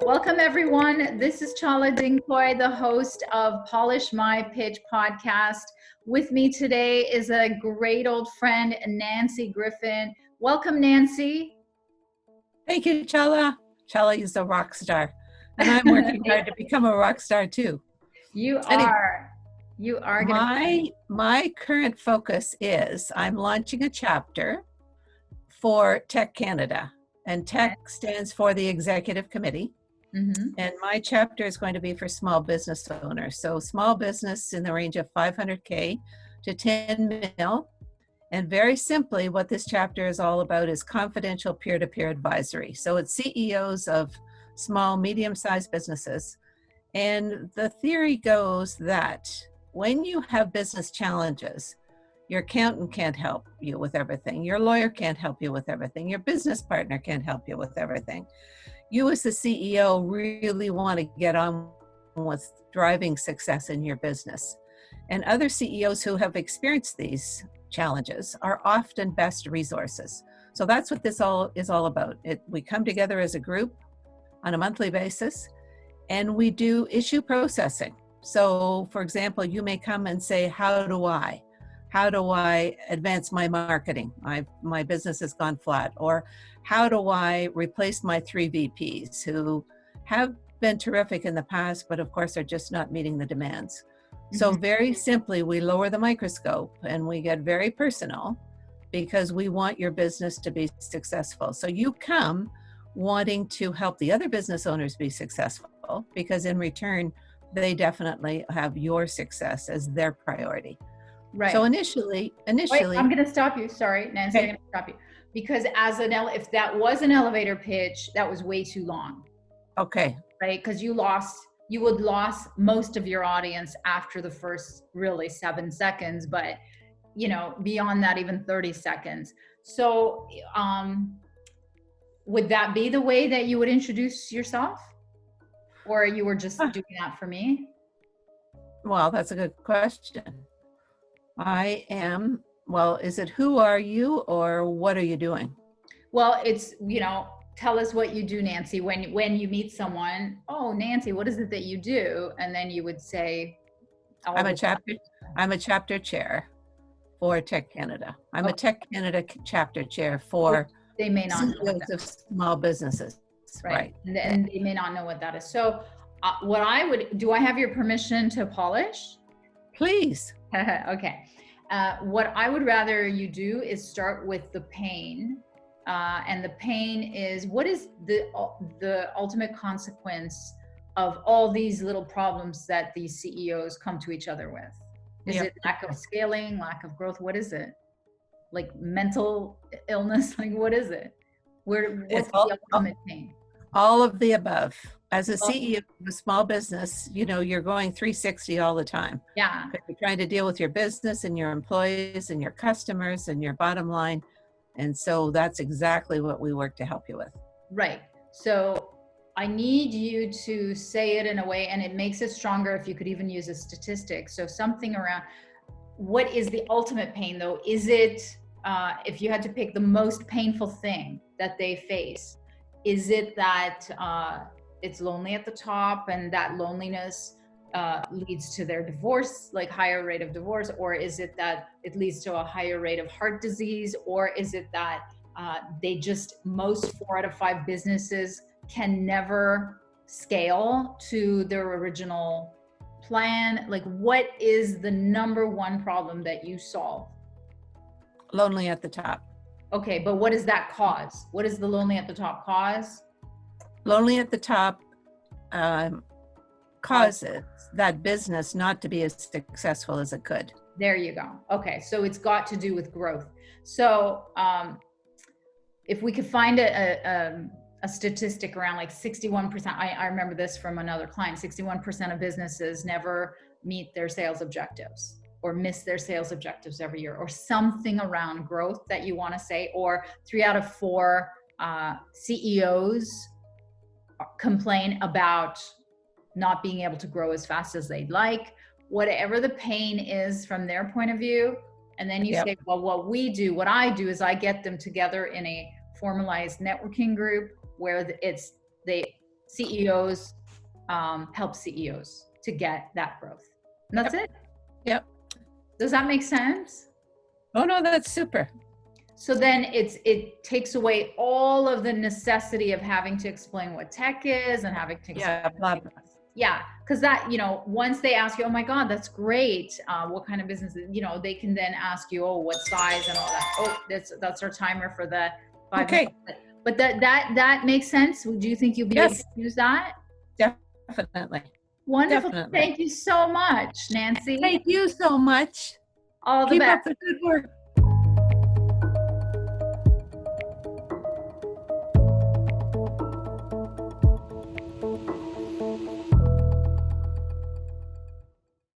Welcome, everyone. This is Chala Dincoy, the host of Polish My Pitch podcast. With me today is a great old friend, Nancy Griffin. Welcome, Nancy. Thank you, Chala. Chala is a rock star, and I'm working hard to become a rock star too. You are. My current focus is I'm launching a chapter for Tech Canada, and Tech stands for the Executive Committee. Mm-hmm. And my chapter is going to be for small business owners. So small business in the range of 500K to 10 mil. And very simply, what this chapter is all about is confidential peer-to-peer advisory. So it's CEOs of small, medium-sized businesses. And the theory goes that when you have business challenges, your accountant can't help you with everything. Your lawyer can't help you with everything. Your business partner can't help you with everything. You as the CEO really want to get on with driving success in your business. And other CEOs who have experienced these challenges are often best resources. So that's what this all is all about. We come together as a group on a monthly basis, and we do issue processing. So for example, you may come and say, how do I advance my marketing? My business has gone flat. Or how do I replace my 3 VPs who have been terrific in the past, but of course are just not meeting the demands? So very simply, we lower the microscope and we get very personal because we want your business to be successful. So you come wanting to help the other business owners be successful because in return, they definitely have your success as their priority. Right. So initially, Wait, I'm going to stop you. Sorry, Nancy, I'm going to stop you. Because if that was an elevator pitch, that was way too long. Okay. Right? Because you would lost most of your audience after the first really 7 seconds, but beyond that, even 30 seconds. So would that be the way that you would introduce yourself? Or you were just doing that for me? Well, that's a good question. Is it who are you or what are you doing? Well, it's, tell us what you do, Nancy. When you meet someone, oh, Nancy, what is it that you do? And then you would say, I'm a chapter chair for Tech Canada. I'm a Tech Canada chapter chair for they may not know of small businesses. Right. And they may not know what that is. So do I have your permission to polish? Please. Okay. What I would rather you do is start with the pain. And the pain is, what is the ultimate consequence of all these little problems that these CEOs come to each other with? Is it lack of scaling, lack of growth? What is it? Like mental illness? Like what is it? What's the ultimate pain? All of the above. As a CEO of a small business, you're going 360 all the time. Yeah. You're trying to deal with your business and your employees and your customers and your bottom line. And so that's exactly what we work to help you with. Right. So I need you to say it in a way, and it makes it stronger if you could even use a statistic. So something around, what is the ultimate pain though? Is it, if you had to pick the most painful thing that they face, is it that it's lonely at the top and that loneliness leads to their divorce, like higher rate of divorce? Or is it that it leads to a higher rate of heart disease? Or is it that most 4 out of 5 businesses can never scale to their original plan? Like what is the number one problem that you solve? Lonely at the top. Okay, but what does that cause? What is the lonely at the top cause? Lonely at the top causes that business not to be as successful as it could. There you go. Okay, so it's got to do with growth. So if we could find a statistic around like 61%, I remember this from another client, 61% of businesses never meet their sales objectives or miss their sales objectives every year, or something around growth that you want to say, or 3 out of 4 CEOs complain about not being able to grow as fast as they'd like, whatever the pain is from their point of view. And then you say, well, what I do is I get them together in a formalized networking group where CEOs help CEOs to get that growth. And that's it. Yep. Does that make sense? Oh no, that's super. So then it takes away all of the necessity of having to explain what tech is and having to explain blah. yeah, because that, you know, once they ask you, oh my God, that's great. What kind of business, you know, they can then ask you, oh, what size and all that. Oh, that's our timer for the 5 Okay. minutes. But that makes sense. Do you think you'll be able to use that? Definitely. Wonderful. Definitely. Thank you so much, Nancy. Thank you so much. All the Keep best. up the good work.